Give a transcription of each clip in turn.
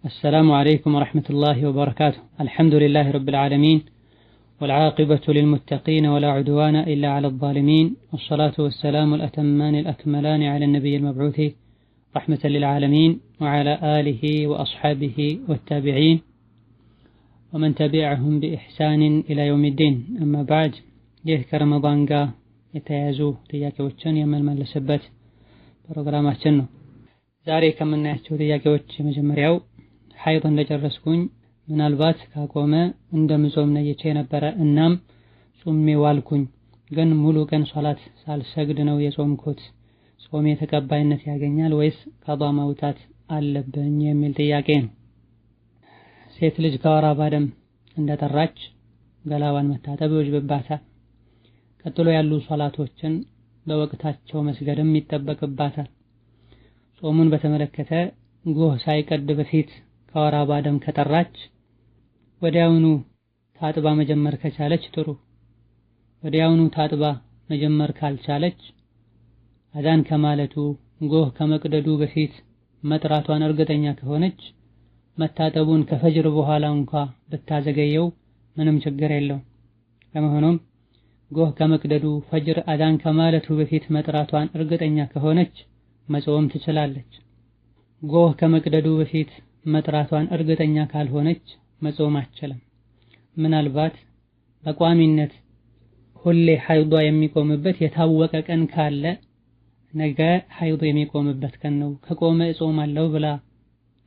السلام عليكم ورحمة الله وبركاته. الحمد لله رب العالمين والعاقبة للمتقين ولا عدوان إلا على الظالمين، والصلاة والسلام الأتمان الأكملان على النبي المبعوث رحمة للعالمين وعلى آله وأصحابه والتابعين ومن تبعهم بإحسان إلى يوم الدين. أما بعد، كرمضان قا يتيازو ጥያቄዎችን የምንመልስበት ፕሮግራማችን ነው። ዛሬ ከምናያቸው ጥያቄዎች የመጀመሪያው ሐይድ እንደጨረስኩኝ ምናልባት ካቆመ እንደምጾም ነይቼ ነበረ። እናም ጾሜ ዋልኩኝ፣ ግን ሙሉ ቀን ሶላት ሳልሰግድ ነው የጾምኩት። ጾሜ ተቀባይነት ያገኛል ወይስ ቀዷ ማውጣት አለብኝ የሚል ጥያቄ ነው። ሴት ልጅ ከወር አበባ ደም እንደጠራች ገላዋን መታጠብ ይወጅብባታል። ቀጥሎ ያሉ ሶላቶችን በወቅታቸው መስገድም ይጠበቅባታል። ጾሙን በተመለከተ ጎህ ሳይቀድ በፊት ከወር አበባ ደም ከጠራች ወዲያውኑ ታጥባ መጀመር ከቻለች ጥሩ። ወዲያውኑ ታጥባ መጀመር ካልቻለች አዛን ከማለቱ ጎህ ከመቅደዱ በፊት መጥራቷን እርግጠኛ ከሆነች መታጠቡን ከፈጅር በኋላ እንኳ ብታዘገየው ምንም ችግር የለውም። ለመሆኑም ጎህ ከመቅደዱ ፈጅር አዛን ከማለቱ በፊት መጥራቷን እርግጠኛ ከሆነች መጾም ትችላለች። ጎህ ከመቅደዱ በፊት መጥራቷን እርግጠኛ ካልሆነች መጾም አትችልም። ምናልባት በቋሚነት ሁሌ ሐይዷ የሚቆምበት የታወቀ ቀን ካለ ነገ ሐይዷ የሚቆምበት ቀን ነው ከቆመ እጾማለሁ ብላ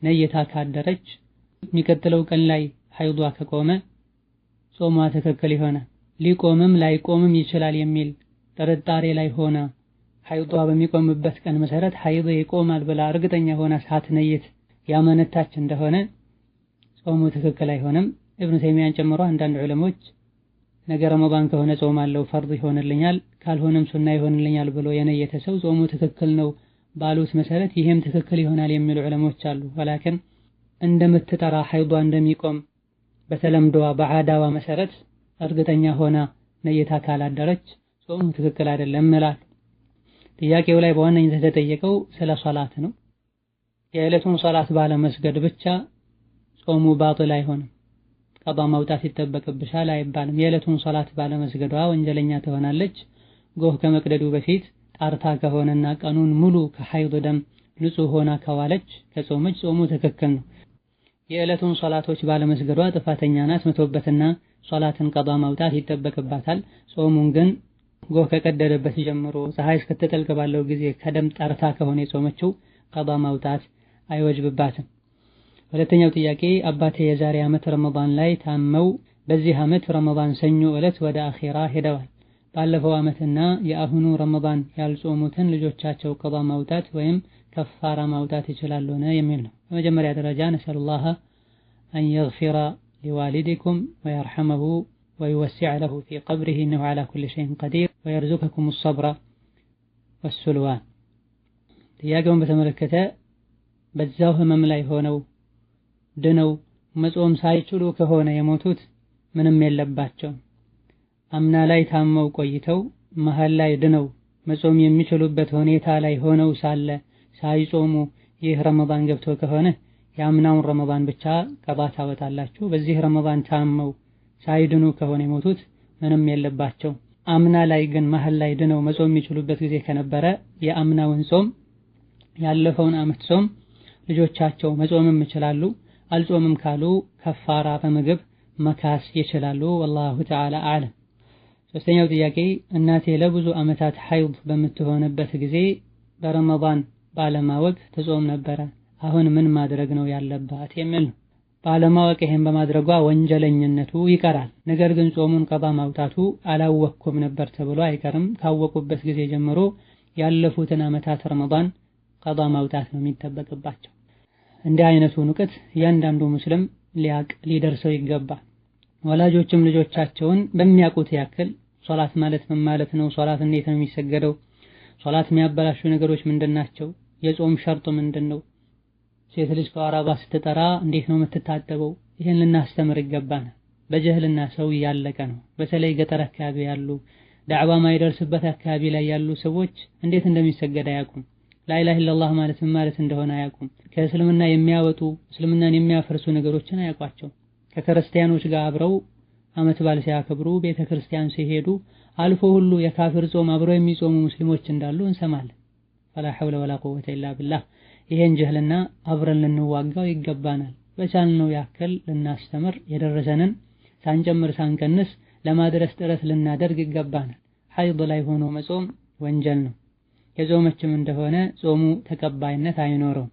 ነይታ ካደረች የሚቀጥለው ቀን ላይ ሐይዷ ከቆመ ጾሟ ትክክል ይሆናል። ሊቆምም ላይቆምም ይችላል የሚል ጥርጣሬ ላይ ሆና ሐይዷ በሚቆምበት ቀን መሰረት ሐይዷ ይቆማል ብላ እርግጠኛ ሆና ሳትነይት ያመነታች እንደሆነ ጾሙ ትክክል አይሆንም። ኢብኑ ተይሚያን ጨምሮ አንዳንድ ዑለሞች ነገ ረመዳን ከሆነ ጾማለሁ ፈርድ ይሆንልኛል ካልሆነም ሱና ይሆንልኛል ብሎ የነየተ ሰው ጾሙ ትክክል ነው ባሉት መሰረት ይሄም ትክክል ይሆናል የሚሉ ዑለሞች አሉ። ወላኪን እንደምትጠራ ሐይዷ እንደሚቆም በተለምዶዋ በዓዳዋ መሰረት እርግጠኛ ሆና ነይታ ካላደረች ጾሙ ትክክል አይደለም እላለሁ። ጥያቄው ላይ በዋነኝነት የተጠየቀው ስለ ሶላት ነው። የዕለቱን ሶላት ባለመስገድ ብቻ ጾሙ ባጢል አይሆንም፣ ቀዷ ማውጣት ይጠበቅብሻል አይባልም። የዕለቱን ሶላት ባለመስገዷ ወንጀለኛ ትሆናለች። ጎህ ከመቅደዱ በፊት ጣርታ ከሆነና ቀኑን ሙሉ ከሐይድ ደም ንጹህ ሆና ከዋለች ከጾመች ጾሙ ትክክል ነው። የዕለቱን ሶላቶች ባለመስገዷ ጥፋተኛ ናት። መቶበትና ሶላትን ቀዷ ማውጣት ይጠበቅባታል። ጾሙን ግን ጎህ ከቀደደበት ጀምሮ ፀሐይ እስክትጠልቅ ባለው ጊዜ ከደም ጣርታ ከሆነ የጾመችው ቀዷ ማውጣት አይወጅብባትም። ሁለተኛው ጥያቄ አባቴ የዛሬ ዓመት ረመዳን ላይ ታመው በዚህ ዓመት ረመዳን ሰኞ ዕለት ወደ አኺራ ሄደዋል። ባለፈው ዓመትና የአሁኑ ረመዳን ያልጾሙትን ልጆቻቸው ቀዷ ማውጣት ወይም ከፋራ ማውጣት ይችላሉ የሚል ነው። በመጀመሪያ ደረጃ ነስአሉላህ አን የግፊረ ሊዋሊዲኩም ወየርሐመሁ ወይወሲዕ ለሁ ፊ ቀብሪሂ ኢነሁ ዐላ ኩሊ ሸይኢን ቀዲር ወየርዙቀኩም ሰብረ ወሱልዋን። ጥያቄውን በተመለከተ በዛው ህመም ላይ ሆነው ድነው መጾም ሳይችሉ ከሆነ የሞቱት ምንም የለባቸውም። አምና ላይ ታመው ቆይተው መሃል ላይ ድነው መጾም የሚችሉበት ሁኔታ ላይ ሆነው ሳለ ሳይጾሙ ይህ ረመዳን ገብቶ ከሆነ የአምናውን ረመዳን ብቻ ቀዷ ታወጣላችሁ። በዚህ ረመዳን ታመው ሳይድኑ ከሆነ የሞቱት ምንም የለባቸው። አምና ላይ ግን መሃል ላይ ድነው መጾም የሚችሉበት ጊዜ ከነበረ የአምናውን ጾም ያለፈውን ዓመት ጾም ልጆቻቸው መጾምም ይችላሉ። አልጾምም ካሉ ከፋራ በምግብ መካስ ይችላሉ። ወላሁ ተዓላ አዕለም። ሶስተኛው ጥያቄ እናቴ ለብዙ ዓመታት ሐይድ በምትሆንበት ጊዜ በረመዳን ባለማወቅ ትጾም ነበረ። አሁን ምን ማድረግ ነው ያለባት የሚል ነው። ባለማወቅ ይሄን በማድረጓ ወንጀለኝነቱ ይቀራል። ነገር ግን ጾሙን ቀዷ ማውጣቱ አላወቅኩም ነበር ተብሎ አይቀርም። ካወቁበት ጊዜ ጀምሮ ያለፉትን ዓመታት ረመዳን ቀዷ ማውጣት ነው የሚጠበቅባቸው። እንዲህ አይነቱን እውቀት እያንዳንዱ ሙስሊም ሊያቅ ሊደርሰው ይገባል። ወላጆችም ልጆቻቸውን በሚያውቁት ያክል ሶላት ማለት ምን ማለት ነው፣ ሶላት እንዴት ነው የሚሰገደው፣ ሶላት የሚያበላሹ ነገሮች ምንድናቸው፣ የጾም ሸርጡ ምንድነው፣ ሴት ልጅ ከወር አበባ ስትጠራ እንዴት ነው የምትታጠበው፣ ይሄን ልናስተምር ይገባናል። በጀህልና ሰው እያለቀ ነው። በተለይ ገጠር አካባቢ ያሉ ዳዕዋ ማይደርስበት አካባቢ ላይ ያሉ ሰዎች እንዴት እንደሚሰገድ አያውቁም። ላኢላሃ ኢለላህ ማለት እንደሆነ አያውቁም። ከእስልምና የሚያወጡ እስልምናን የሚያፈርሱ ነገሮችን አያውቋቸው። ከክርስቲያኖች ጋር አብረው ዓመት በዓል ሲያከብሩ ቤተ ክርስቲያን ሲሄዱ አልፎ ሁሉ የካፍር ጾም አብረው የሚጾሙ ሙስሊሞች እንዳሉ እንሰማለን። ፈላ ሐውለ ወላ ቁወተ ኢላ ቢላህ። ይሄን ጅህልና አብረን ልንዋጋው ይገባናል። በቻልነው ያክል ልናስተምር፣ የደረሰንን ሳንጨምር ሳንቀንስ ለማድረስ ጥረት ልናደርግ ይገባናል። ሐይድ ላይ ሆኖ መጾም ወንጀል ነው። የጾመችም እንደሆነ ጾሙ ተቀባይነት አይኖረውም።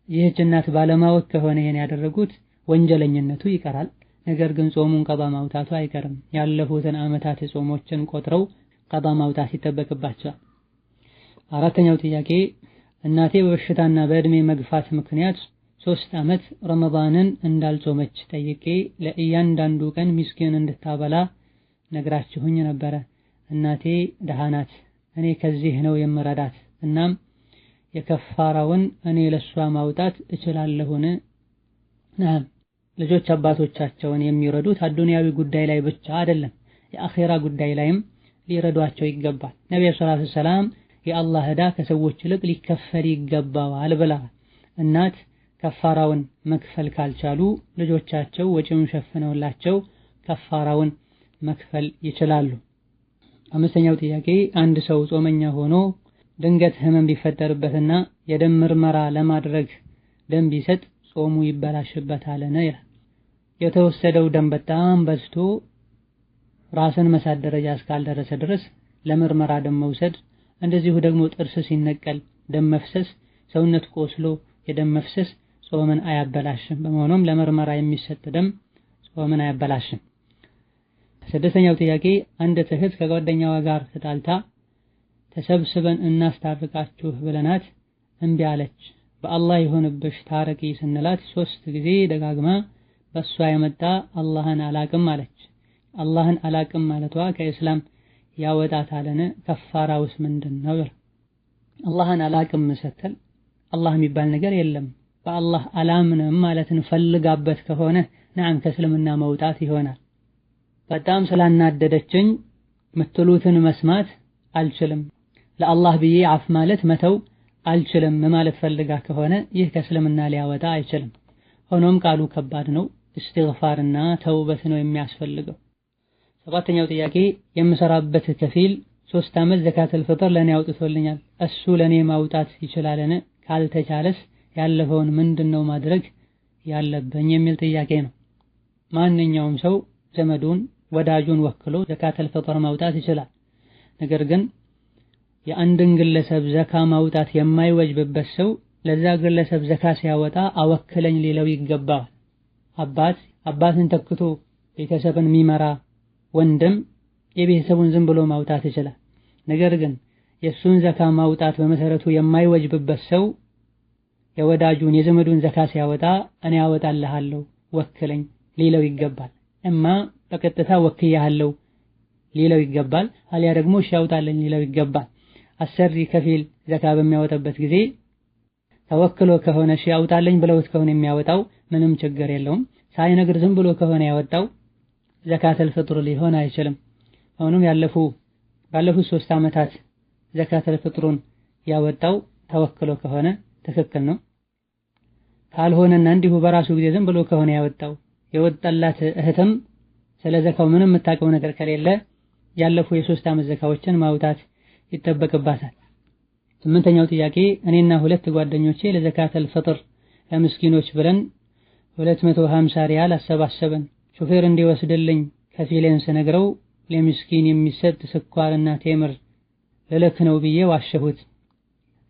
ይህች እናት ባለማወቅ ከሆነ ይሄን ያደረጉት ወንጀለኝነቱ ይቀራል። ነገር ግን ጾሙን ቀባ ማውጣቱ አይቀርም። ያለፉትን ዓመታት ጾሞችን ቆጥረው ቀባ ማውጣት ይጠበቅባቸዋል። አራተኛው ጥያቄ እናቴ በበሽታና በእድሜ መግፋት ምክንያት 3 ዓመት ረመዳንን እንዳልጾመች ጠይቄ ለእያንዳንዱ ቀን ሚስኪን እንድታበላ ነግራችሁኝ ነበረ። እናቴ ደሃ ናት። እኔ ከዚህ ነው የምረዳት። እናም የከፋራውን እኔ ለሷ ማውጣት እችላለሁን? ነዓም። ልጆች አባቶቻቸውን የሚረዱት አዱንያዊ ጉዳይ ላይ ብቻ አይደለም፣ የአኺራ ጉዳይ ላይም ሊረዷቸው ይገባል። ነብዩ ሰለላሁ ዐለይሂ ወሰለም የአላህ ዕዳ ከሰዎች ይልቅ ሊከፈል ይገባዋል ብለዋል። እናት ከፋራውን መክፈል ካልቻሉ ልጆቻቸው ወጪውን ሸፍነውላቸው ከፋራውን መክፈል ይችላሉ። አምስተኛው ጥያቄ አንድ ሰው ጾመኛ ሆኖ ድንገት ህመም ቢፈጠርበትና የደም ምርመራ ለማድረግ ደም ቢሰጥ ጾሙ ይበላሽበታልን? ይላል። የተወሰደው ደም በጣም በዝቶ ራስን መሳት ደረጃ እስካልደረሰ ድረስ ለምርመራ ደም መውሰድ፣ እንደዚሁ ደግሞ ጥርስ ሲነቀል ደም መፍሰስ፣ ሰውነት ቆስሎ የደም መፍሰስ ጾምን አያበላሽም። በመሆኑም ለምርመራ የሚሰጥ ደም ጾምን አያበላሽም። ስድስተኛው ጥያቄ አንዲት እህት ከጓደኛዋ ጋር ተጣልታ ተሰብስበን እናስታርቃችሁ ብለናት እምቢ አለች። በአላህ ይሆንብሽ ታረቂ ስንላት 3 ጊዜ ደጋግማ በሷ የመጣ አላህን አላቅም አለች። አላህን አላቅም ማለቷ ከእስላም ያወጣታልን? ከፋራውስ ምንድነው? አላህን አላቅም ስትል አላህ የሚባል ነገር የለም በአላህ አላምንም ማለትን ፈልጋበት ከሆነ ነዓም ከእስልምና መውጣት ይሆናል። በጣም ስላናደደችኝ ምትሉትን መስማት አልችልም፣ ለአላህ ብዬ አፍ ማለት መተው አልችልም ማለት ፈልጋ ከሆነ ይህ ከእስልምና ሊያወጣ አይችልም። ሆኖም ቃሉ ከባድ ነው። እስትግፋርና ተውበት ነው የሚያስፈልገው። ሰባተኛው ጥያቄ የምሰራበት ከፊል 3 ዓመት ዘካተል ፍጥር ለኔ አውጥቶልኛል። እሱ ለኔ ማውጣት ይችላልን? ካልተቻለስ ያለፈውን ምንድነው ማድረግ ያለብኝ የሚል ጥያቄ ነው። ማንኛውም ሰው ዘመዱን ወዳጁን ወክሎ ዘካተል ፍጥር ማውጣት ይችላል። ነገር ግን የአንድን ግለሰብ ዘካ ማውጣት የማይወጅብበት ሰው ለዛ ግለሰብ ዘካ ሲያወጣ አወክለኝ ሊለው ይገባዋል። አባትን ተክቶ ቤተሰብን የሚመራ ወንድም የቤተሰቡን ዝም ብሎ ማውጣት ይችላል። ነገር ግን የሱን ዘካ ማውጣት በመሰረቱ የማይወጅብበት ሰው የወዳጁን የዘመዱን ዘካ ሲያወጣ እኔ አወጣልሃለሁ ወክለኝ ሊለው ይገባል። እማ በቀጥታ ወክያለሁ ሊለው ይገባል። አልያ ደግሞ እሺ አውጣልኝ ሊለው ይገባል። አሰሪ ከፊል ዘካ በሚያወጣበት ጊዜ ተወክሎ ከሆነ እሺ አውጣልኝ ብለውት ከሆነ የሚያወጣው ምንም ችግር የለውም። ሳይነግር ዝም ብሎ ከሆነ ያወጣው ዘካተል ፍጥር ሊሆን አይችልም። አሁንም ባለፉት 3 ዓመታት ዘካተል ፍጥሩን ያወጣው ተወክሎ ከሆነ ትክክል ነው። ካልሆነና እንዲሁ በራሱ ጊዜ ዝም ብሎ ከሆነ ያወጣው የወጣላት እህትም ስለ ዘካው ምንም የምታውቀው ነገር ከሌለ ያለፉ የ3 ዓመት ዘካዎችን ማውጣት ይጠበቅባታል። 8ኛው ጥያቄ እኔና 2 ጓደኞቼ ለዘካተል ፍጥር ለምስኪኖች ብለን 250 ሪያል አሰባሰብን። ሹፌር እንዲወስድልኝ ከፊሌን ስነግረው ለምስኪን የሚሰጥ ስኳርና ቴምር ልልክ ነው ብዬ ዋሸሁት።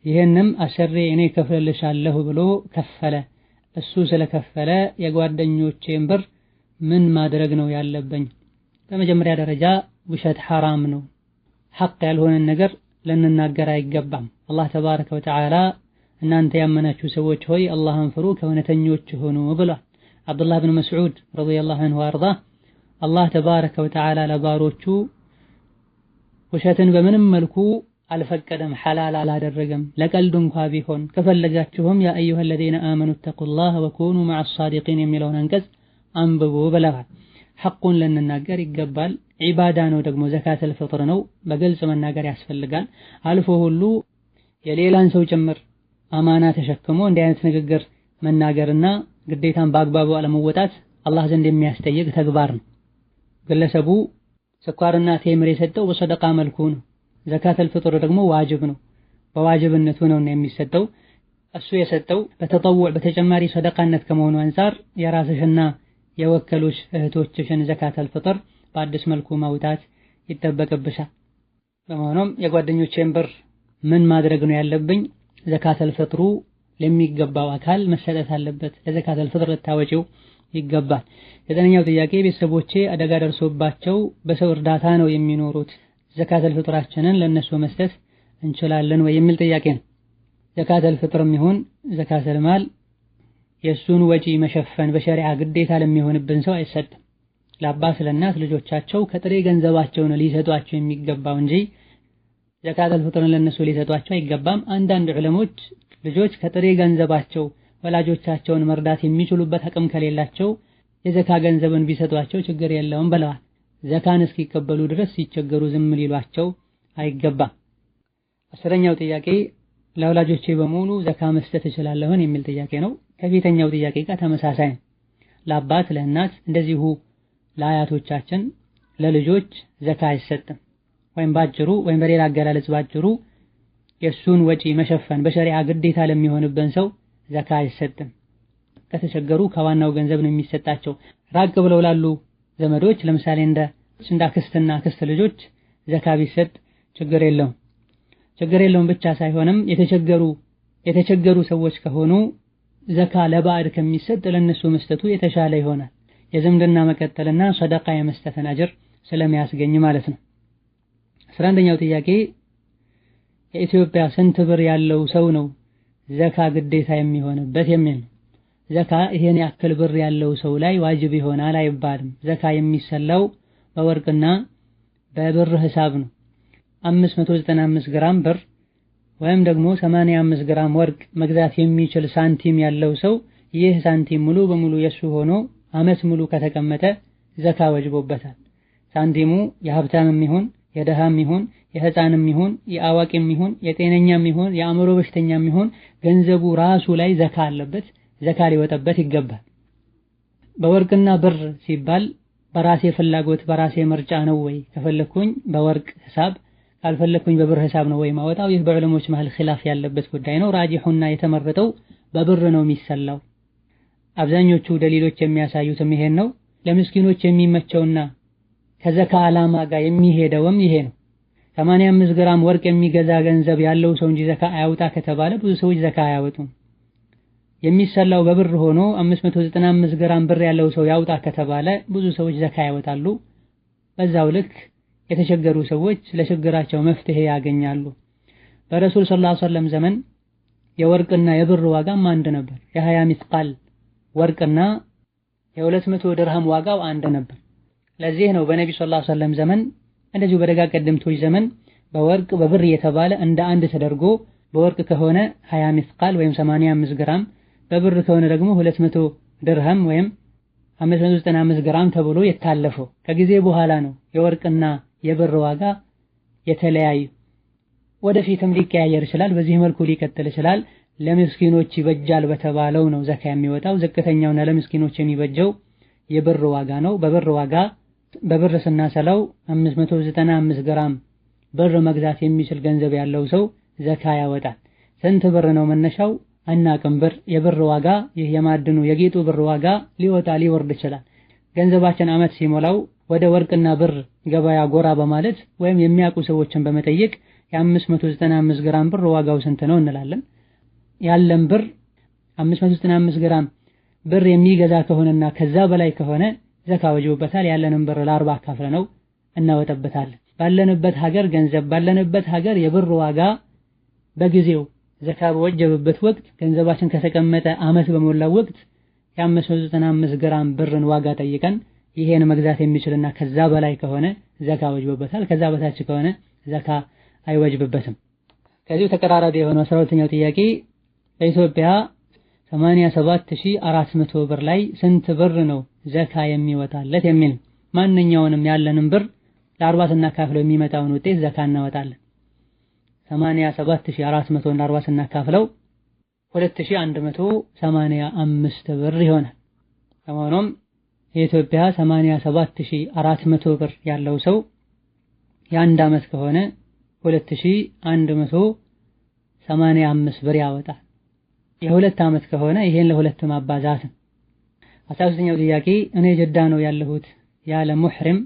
ይሄንም አሰሬ እኔ ከፍልልሻለሁ ብሎ ከፈለ። እሱ ስለከፈለ የጓደኞቼን ብር ምን ማድረግ ነው ያለብኝ? በመጀመሪያ ደረጃ ውሸት ሐራም ነው። ሐቅ ያልሆነን ነገር ልንናገር አይገባም። አላህ ተባረከ ወተዓላ እናንተ ያመናችሁ ሰዎች ሆይ አላህን ፍሩ ከእውነተኞች ሁኑ ብሏል። አብዱላህ ብን መስዑድ ረዲየላሁ ዐንሁ ወአርዳ አላህ ተባረከ ወተዓላ ለባሮቹ ውሸትን በምንም መልኩ አልፈቀደም፣ ሐላል አላደረገም። ለቀልድ እንኳ ቢሆን ከፈለጋችሁም ያ አዩሀ الذين آمنوا اتقوا الله وكونوا مع الصادقين የሚለውን አንቀጽ አንብቡ ብለዋል። ሐቁን ልንናገር ይገባል። ዒባዳ ነው ደግሞ ዘካተል ፍጥር ነው፣ በግልጽ መናገር ያስፈልጋል። አልፎ ሁሉ የሌላን ሰው ጭምር አማና ተሸክሞ እንዲህ አይነት ንግግር መናገርና ግዴታን በአግባቡ አለመወጣት አላህ ዘንድ የሚያስጠይቅ ተግባር ነው። ግለሰቡ ስኳርና ቴምር የሰጠው በሰደቃ መልኩ ነው። ዘካተል ፍጥር ደግሞ ዋጅብ ነው፣ በዋጅብነቱ ነው የሚሰጠው። እሱ የሰጠው በተጠውዕ በተጨማሪ ሰደቃነት ከመሆኑ አንፃር የራስሽና የወከሉሽ እህቶችሽን ዘካተል ፍጥር በአዲስ መልኩ ማውጣት ይጠበቅብሻል። በመሆኑም የጓደኞቼን ብር ምን ማድረግ ነው ያለብኝ? ዘካተል ፍጥሩ ለሚገባው አካል መሰጠት አለበት። ለዘካተል ፍጥር ልታወጪው ይገባል። ዘጠነኛው ጥያቄ ቤተሰቦቼ አደጋ ደርሶባቸው በሰው እርዳታ ነው የሚኖሩት። ዘካተል ፍጥራችንን ለነሱ መስጠት እንችላለን ወይ የሚል ጥያቄ ነው። ዘካተል ፍጥርም ይሁን ዘካተል ማል የሱን ወጪ መሸፈን በሸሪዓ ግዴታ ለሚሆንብን ሰው አይሰጥም። ለአባት ለእናት ልጆቻቸው ከጥሬ ገንዘባቸው ነው ሊሰጧቸው የሚገባው እንጂ ዘካተል ፍጥርን ለነሱ ሊሰጧቸው አይገባም። አንዳንድ ዑለሞች ልጆች ከጥሬ ገንዘባቸው ወላጆቻቸውን መርዳት የሚችሉበት አቅም ከሌላቸው የዘካ ገንዘብን ቢሰጧቸው ችግር የለውም ብለዋል። ዘካን እስኪቀበሉ ድረስ ሲቸገሩ ዝም ሊሏቸው አይገባም። አስረኛው ጥያቄ ለወላጆቼ በሙሉ ዘካ መስጠት እችላለሁን የሚል ጥያቄ ነው። ከፊተኛው ጥያቄ ጋር ተመሳሳይ ነው። ለአባት ለእናት እንደዚሁ ለአያቶቻችን ለልጆች ዘካ አይሰጥም። ወይም ባጭሩ ወይም በሌላ አገላለጽ ባጭሩ የሱን ወጪ መሸፈን በሸሪዓ ግዴታ ለሚሆንብን ሰው ዘካ አይሰጥም። ከተቸገሩ ከዋናው ገንዘብ ነው የሚሰጣቸው። ራቅ ብለው ላሉ ዘመዶች ለምሳሌ እንደ አክስትና አክስት ልጆች ዘካ ቢሰጥ ችግር የለውም ብቻ ሳይሆንም የተቸገሩ ሰዎች ከሆኑ ዘካ ለባዕድ ከሚሰጥ ለነሱ መስጠቱ የተሻለ ይሆናል። የዝምድና መቀጠልና ሰደቃ የመስጠትን አጅር ስለሚያስገኝ ማለት ነው። 11ኛው ጥያቄ የኢትዮጵያ ስንት ብር ያለው ሰው ነው ዘካ ግዴታ የሚሆንበት የሚል ነው። ዘካ ይሄን ያክል ብር ያለው ሰው ላይ ዋጅብ ይሆናል አይባልም። ዘካ የሚሰላው በወርቅና በብር ሂሳብ ነው። 595 ግራም ብር ወይም ደግሞ 85 ግራም ወርቅ መግዛት የሚችል ሳንቲም ያለው ሰው ይህ ሳንቲም ሙሉ በሙሉ የሱ ሆኖ አመት ሙሉ ከተቀመጠ ዘካ ወጅቦበታል። ሳንቲሙ የሀብታምም ይሁን የደሃም ይሁን የህፃንም ይሁን የአዋቂም ይሁን የጤነኛም ይሁን የአእምሮ በሽተኛም ይሁን ገንዘቡ ራሱ ላይ ዘካ አለበት፣ ዘካ ሊወጣበት ይገባል። በወርቅና ብር ሲባል በራሴ ፍላጎት በራሴ ምርጫ ነው ወይ? ከፈለኩኝ በወርቅ ሂሳብ ካልፈለኩኝ በብር ሂሳብ ነው ወይ ማወጣው? ይህ በዑለሞች መሃል ኺላፍ ያለበት ጉዳይ ነው። ራጂሑና የተመረጠው በብር ነው የሚሰላው። አብዛኞቹ ደሊሎች የሚያሳዩትም ይሄን ነው። ለምስኪኖች የሚመቸውና ከዘካ ዓላማ ጋር የሚሄደውም ይሄ ነው። 85 ግራም ወርቅ የሚገዛ ገንዘብ ያለው ሰው እንጂ ዘካ አያውጣ ከተባለ ብዙ ሰዎች ዘካ አያወጡም። የሚሰላው በብር ሆኖ 595 ግራም ብር ያለው ሰው ያውጣ ከተባለ ብዙ ሰዎች ዘካ ያወጣሉ። በዛው ልክ የተቸገሩ ሰዎች ለችግራቸው መፍትሄ ያገኛሉ። በረሱል ሰለላሁ ዐለይሂ ወሰለም ዘመን የወርቅና የብር ዋጋም አንድ ነበር። የ20 ሚስቃል ወርቅና የ200 ድርሃም ዋጋው አንድ ነበር። ለዚህ ነው በነቢ ሰለላሁ ዐለይሂ ወሰለም ዘመን እንደዚሁ በደጋግ ቀደምቶች ዘመን በወርቅ በብር እየተባለ እንደ አንድ ተደርጎ በወርቅ ከሆነ 20 ሚስቃል ወይም 85 ግራም በብር ከሆነ ደግሞ 200 ድርሃም ወይም 595 ግራም ተብሎ የታለፈው። ከጊዜ በኋላ ነው የወርቅና የብር ዋጋ የተለያዩ። ወደፊትም ሊቀያየር ይችላል፣ በዚህ መልኩ ሊቀጥል ይችላል። ለምስኪኖች ይበጃል በተባለው ነው ዘካ የሚወጣው። ዝቅተኛውና ለምስኪኖች የሚበጀው የብር ዋጋ ነው። በብር ስናሰላው 595 ግራም ብር መግዛት የሚችል ገንዘብ ያለው ሰው ዘካ ያወጣል። ስንት ብር ነው መነሻው አናቅም። የብር ዋጋ ይህ የማዕድኑ የጌጡ ብር ዋጋ ሊወጣ ሊወርድ ይችላል። ገንዘባችን አመት ሲሞላው ወደ ወርቅና ብር ገበያ ጎራ በማለት ወይም የሚያውቁ ሰዎችን በመጠየቅ የ595 ግራም ብር ዋጋው ስንት ነው እንላለን። ያለን ብር 595 ግራም ብር የሚገዛ ከሆነና ከዛ በላይ ከሆነ ዘካ ወጅቦበታል። ያለንን ብር ለ40 አካፍለ ነው እናወጣበታለን። ባለንበት ሀገር ገንዘብ ባለንበት ሀገር የብር ዋጋ በጊዜው ዘካ በወጀበበት ወቅት ገንዘባችን ከተቀመጠ አመት በሞላው ወቅት የ595 ግራም ብርን ዋጋ ጠይቀን ይሄን መግዛት የሚችልና ከዛ በላይ ከሆነ ዘካ ወጅቦበታል። ከዛ በታች ከሆነ ዘካ አይወጅብበትም። ከዚሁ ተቀራራቢ የሆነው 12ኛው ጥያቄ በኢትዮጵያ 87400 ብር ላይ ስንት ብር ነው ዘካ የሚወጣለት የሚል። ማንኛውንም ያለንን ብር ለ40 ስናካፍለው የሚመጣውን ውጤት ዘካ እናወጣለን። 87440 ስናካፍለው 2185 ብር ይሆናል። በመሆኑም የኢትዮጵያ 87400 ብር ያለው ሰው የአንድ ዓመት ከሆነ 2185 ብር ያወጣል። የሁለት ዓመት ከሆነ ይሄን ለሁለት ማባዛት ነው። 13ኛው ጥያቄ እኔ ጀዳ ነው ያለሁት ያለ ሙህሪም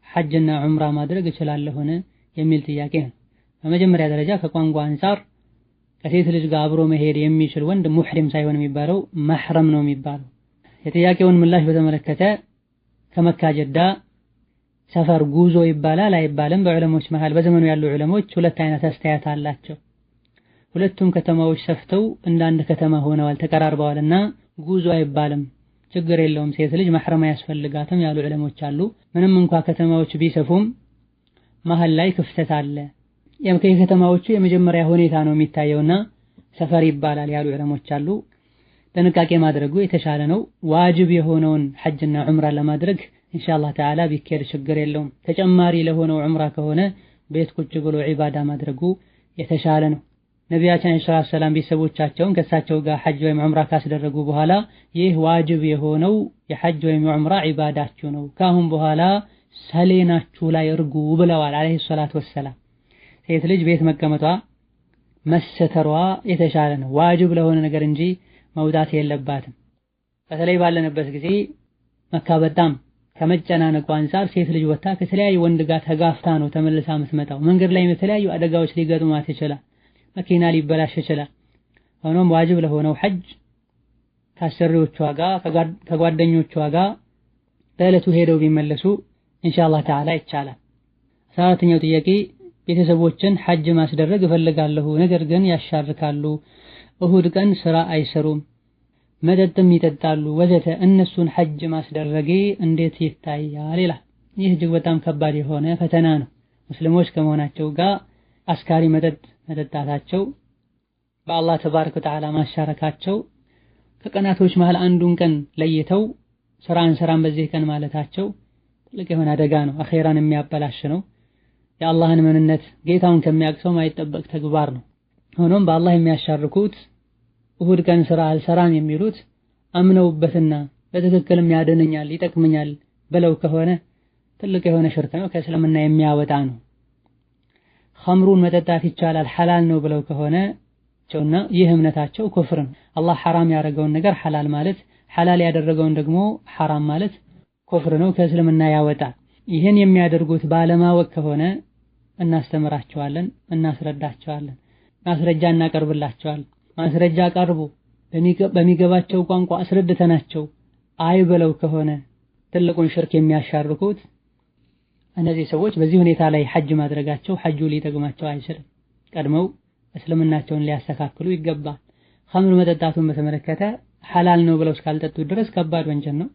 ሐጅና ዑምራ ማድረግ እችላለሁን የሚል ጥያቄ ነው። በመጀመሪያ ደረጃ ከቋንቋ አንፃር ከሴት ልጅ ጋር አብሮ መሄድ የሚችል ወንድ ሙህሪም ሳይሆን የሚባለው መህረም ነው የሚባለው። የጥያቄውን ምላሽ በተመለከተ ከመካ ጀዳ ሰፈር ጉዞ ይባላል አይባልም? በዑለሞች መሃል በዘመኑ ያሉ ዑለሞች ሁለት አይነት አስተያየት አላቸው። ሁለቱም ከተማዎች ሰፍተው እንዳንድ ከተማ ሆነዋል ተቀራርበዋልና ጉዞ አይባልም፣ ችግር የለውም፣ ሴት ልጅ መህረም አያስፈልጋትም ያሉ ዑለሞች አሉ። ምንም እንኳ ከተማዎች ቢሰፉም መሃል ላይ ክፍተት አለ። የከተማዎቹ የመጀመሪያ ሁኔታ ነው የሚታየውና ሰፈር ይባላል ያሉ ዑለሞች አሉ። ጥንቃቄ ማድረጉ የተሻለ ነው። ዋጅብ የሆነውን ሐጅና ዑምራ ለማድረግ ኢንሻአላህ ተዓላ ቢኬድ ችግር የለውም። ተጨማሪ ለሆነው ዑምራ ከሆነ ቤት ቁጭ ብሎ ዒባዳ ማድረጉ የተሻለ ነው። ነቢያችን ሰለላሁ ዐለይሂ ወሰለም ቤተሰቦቻቸውን ከእሳቸው ጋር ሐጅ ወይም ዑምራ ካስደረጉ በኋላ ይህ ዋጅብ የሆነው የሐጅ ወይም ዑምራ ዒባዳችሁ ነው፣ ካሁን በኋላ ሰሌናችሁ ላይ እርጉ ብለዋል አለይሂ ሰላቱ ወሰላም። ሴት ልጅ ቤት መቀመጧ መሰተሯ የተሻለ ነው፣ ዋጅብ ለሆነ ነገር እንጂ መውጣት የለባትም። በተለይ ባለንበት ጊዜ መካ በጣም ከመጨናነቁ አንፃር ሴት ልጅ ወጣ ከተለያዩ ወንድ ጋር ተጋፍታ ነው ተመልሳ የምትመጣው። መንገድ ላይ የተለያዩ አደጋዎች ሊገጥሟት ይችላል፣ መኪና ሊበላሽ ይችላል። ሆኖም ዋጅብ ለሆነው ሐጅ ከአሰሪዎቿ ጋር ከጓደኞቿ ጋር በዕለቱ ሄደው ቢመለሱ ኢንሻአላህ ተዓላ ይቻላል። 14ኛው ጥያቄ ቤተሰቦችን ሐጅ ማስደረግ እፈልጋለሁ፣ ነገር ግን ያሻርካሉ፣ እሁድ ቀን ስራ አይሰሩም፣ መጠጥም ይጠጣሉ ወዘተ፣ እነሱን ሐጅ ማስደረጌ እንዴት ይታያል ይላል። ይህ እጅግ በጣም ከባድ የሆነ ፈተና ነው። ሙስሊሞች ከመሆናቸው ጋር አስካሪ መጠጥ መጠጣታቸው፣ በአላህ ተባረከ ወተዓላ ማሻረካቸው፣ ከቀናቶች መሃል አንዱን ቀን ለይተው ስራን በዚህ ቀን ማለታቸው ትልቅ የሆነ አደጋ ነው። አኼራን የሚያበላሽ ነው። የአላህን ምንነት ጌታውን ከሚያውቅ ሰው ማይጠበቅ ተግባር ነው። ሆኖም በአላህ የሚያሻርኩት እሁድ ቀን ስራ አልሰራም የሚሉት አምነውበትና በትክክልም ያድነኛል ይጠቅመኛል ብለው ከሆነ ትልቅ የሆነ ሽርክ ነው፣ ከእስልምና የሚያወጣ ነው። ኸምሩን መጠጣት ይቻላል ሐላል ነው ብለው ከሆነ ይህ እምነታቸው ኩፍር ነው። አላህ ሐራም ያደረገውን ነገር ሐላል ማለት፣ ሐላል ያደረገውን ደግሞ ሐራም ማለት ኩፍር ነው፣ ከእስልምና ያወጣል። ይህን የሚያደርጉት ባለማወቅ ከሆነ እናስተምራቸዋለን፣ እናስረዳቸዋለን፣ ማስረጃ እናቀርብላቸዋለን። ማስረጃ ቀርቡ በሚገባቸው ቋንቋ አስረድተናቸው አይ ብለው ከሆነ ትልቁን ሽርክ የሚያሻርኩት እነዚህ ሰዎች በዚህ ሁኔታ ላይ ሐጅ ማድረጋቸው ሐጁ ሊጠቅማቸው አይችልም። ቀድመው እስልምናቸውን ሊያስተካክሉ ይገባል። ኸምር መጠጣቱን በተመለከተ ሐላል ነው ብለው እስካልጠጡ ድረስ ከባድ ወንጀል ነው።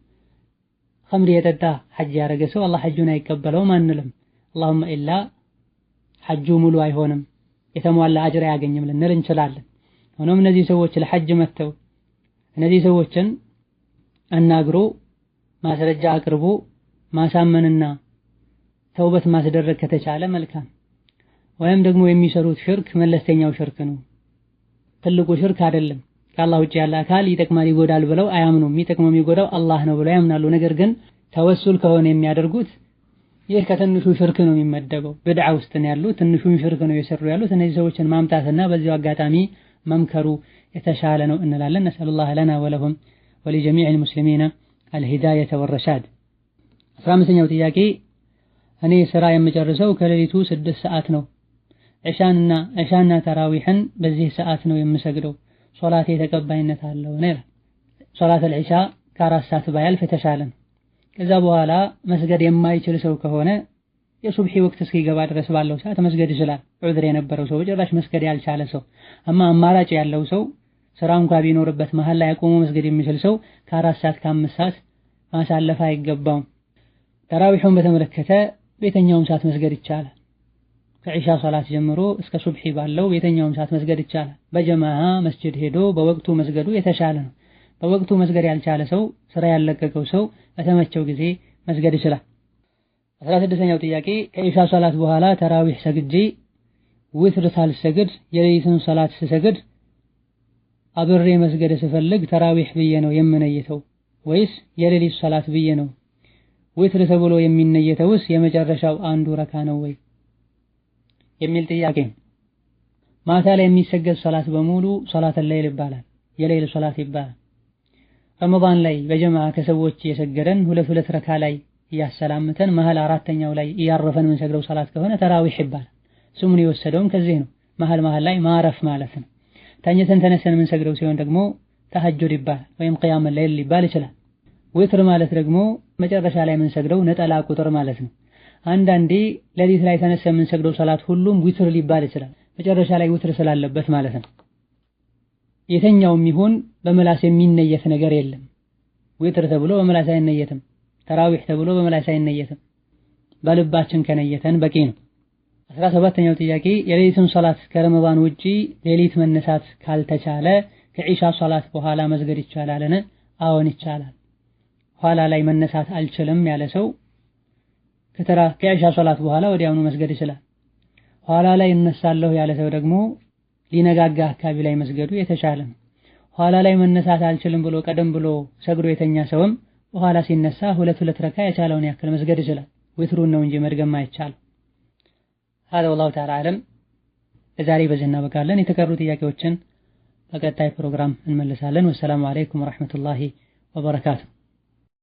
ኸምር የጠጣ ሐጅ ያደረገ ሰው አላህ ሐጁን አይቀበለውም አንልም። አላሁመ ኢላ ሐጁ ሙሉ አይሆንም፣ የተሟላ አጅር አያገኝም ልንል እንችላለን። ሆኖም እነዚህ ሰዎች ለሐጅ መጥተው እነዚህ ሰዎችን አናግሮ ማስረጃ አቅርቦ ማሳመንና ተውበት ማስደረግ ከተቻለ መልካም። ወይም ደግሞ የሚሰሩት ሽርክ መለስተኛው ሽርክ ነው፣ ትልቁ ሽርክ አይደለም። ከአላህ ውጭ ያለ አካል ይጠቅማል ይጎዳል ብለው አያምኑም። የሚጠቅመው የሚጎዳው አላህ ነው ብለው ያምናሉ። ነገር ግን ተወሱል ከሆነ የሚያደርጉት ይህ ከትንሹ ሽርክ ነው የሚመደበው። ብድዓ ውስጥ ነው ያሉት፣ ትንሹን ሽርክ ነው የሰሩ ያሉት። እነዚህ ሰዎችን ማምጣትና በዚሁ አጋጣሚ መምከሩ የተሻለ ነው እንላለን። ነስአሉላህ ለና ወለሁም ወሊጀሚዕል ሙስሊሚና አልሂዳየተ ወረሻድ። 15ኛው ጥያቄ እኔ ስራ የምጨርሰው ከሌሊቱ 6 ሰዓት ነው። ዕሻና ተራዊሕን በዚህ ሰዓት ነው የምሰግደው። ሶላቴ ተቀባይነት አለው ነው? ሶላት አልዒሻ ከ4 ሰዓት ባያልፍ የተሻለ ነው። ከዛ በኋላ መስገድ የማይችል ሰው ከሆነ የሱብሒ ወቅት እስኪገባ ድረስ ባለው ሰዓት መስገድ ይችላል። ዑዝር የነበረው ሰው ጭራሽ መስገድ ያልቻለ ሰው፣ አማራጭ ያለው ሰው ስራ እንኳን ቢኖርበት መሃል ላይ አቆሞ መስገድ የሚችል ሰው ከ4 ሰዓት ከ5 ሰዓት ማሳለፍ አይገባውም። ተራዊሑን በተመለከተ በየትኛውም ሰዓት መስገድ ይቻላል። ከዒሻ ሶላት ጀምሮ እስከ ሱብሒ ባለው በየትኛውም ሰዓት መስገድ ይቻላል። በጀማዓ መስጂድ ሄዶ በወቅቱ መስገዱ የተሻለ ነው። በወቅቱ መስገድ ያልቻለ ሰው፣ ስራ ያለቀቀው ሰው በተመቸው ጊዜ መስገድ ይችላል። 16ኛው ጥያቄ ከዒሻ ሶላት በኋላ ተራዊሕ ሰግጄ ዊትር ሳልሰግድ የሌሊቱን ሰላት ስሰግድ አብሬ መስገድ ስፈልግ ተራዊህ ብዬ ነው የምነየተው ወይስ የሌሊቱ ሰላት ብዬ ነው? ዊትር ተብሎ የሚነየተውስ የመጨረሻው አንዱ ረካ ነው ወይ የሚል ጥያቄ። ማታ ላይ የሚሰገድ ሰላት በሙሉ ሰላተል ለይል ይባላል፣ የሌሊት ሰላት ይባላል። ረመዳን ላይ በጀማዓ ከሰዎች የሰገደን ሁለት ረካ ላይ እያሰላምተን መሃል አራተኛው ላይ እያረፈን የምንሰግደው ሰላት ከሆነ ተራዊህ ይባላል። ስሙን የወሰደውም ከዚህ ነው፣ መሃል ላይ ማረፍ ማለት ነው። ተኝተን ተነስተን የምንሰግደው ሲሆን ደግሞ ተሐጁድ ይባላል ወይም ቂያም ለይል ሊባል ይችላል። ዊትር ማለት ደግሞ መጨረሻ ላይ የምንሰግደው ነጠላ ቁጥር ማለት ነው። አንዳንዴ ሌሊት ላይ ተነስተን የምንሰግደው ሰላት ሁሉም ዊትር ሊባል ይችላል፣ መጨረሻ ላይ ዊትር ስላለበት ማለት ነው። የተኛውም ይሁን በመላስ የሚነየት ነገር የለም። ዊትር ተብሎ በመላስ አይነየትም፣ ተራዊህ ተብሎ በመላስ አይነየትም። በልባችን ከነየተን በቂ ነው። 17ኛው ጥያቄ የሌሊቱን ሰላት ከረመዳን ውጪ ሌሊት መነሳት ካልተቻለ ከኢሻ ሰላት በኋላ መስገድ ይቻላልን? አዎን ይቻላል። ኋላ ላይ መነሳት አልችልም ያለ ሰው ከኢሻ ሰላት በኋላ ወዲያውኑ መስገድ ይችላል። ኋላ ላይ እነሳለሁ ያለ ሰው ደግሞ ሊነጋጋ አካባቢ ላይ መስገዱ የተሻለ ነው። ኋላ ላይ መነሳት አልችልም ብሎ ቀደም ብሎ ሰግዶ የተኛ ሰውም በኋላ ሲነሳ ሁለት ረካ የቻለውን ያክል መስገድ ይችላል። ዊትሩን ነው እንጂ መድገም አይቻልም። هذا والله تعالى أعلم። ለዛሬ በዚህ እናበቃለን። የተቀሩ ጥያቄዎችን በቀጣይ ፕሮግራም እንመልሳለን። ወሰላሙ አለይኩም ወራህመቱላሂ ወበረካቱሁ።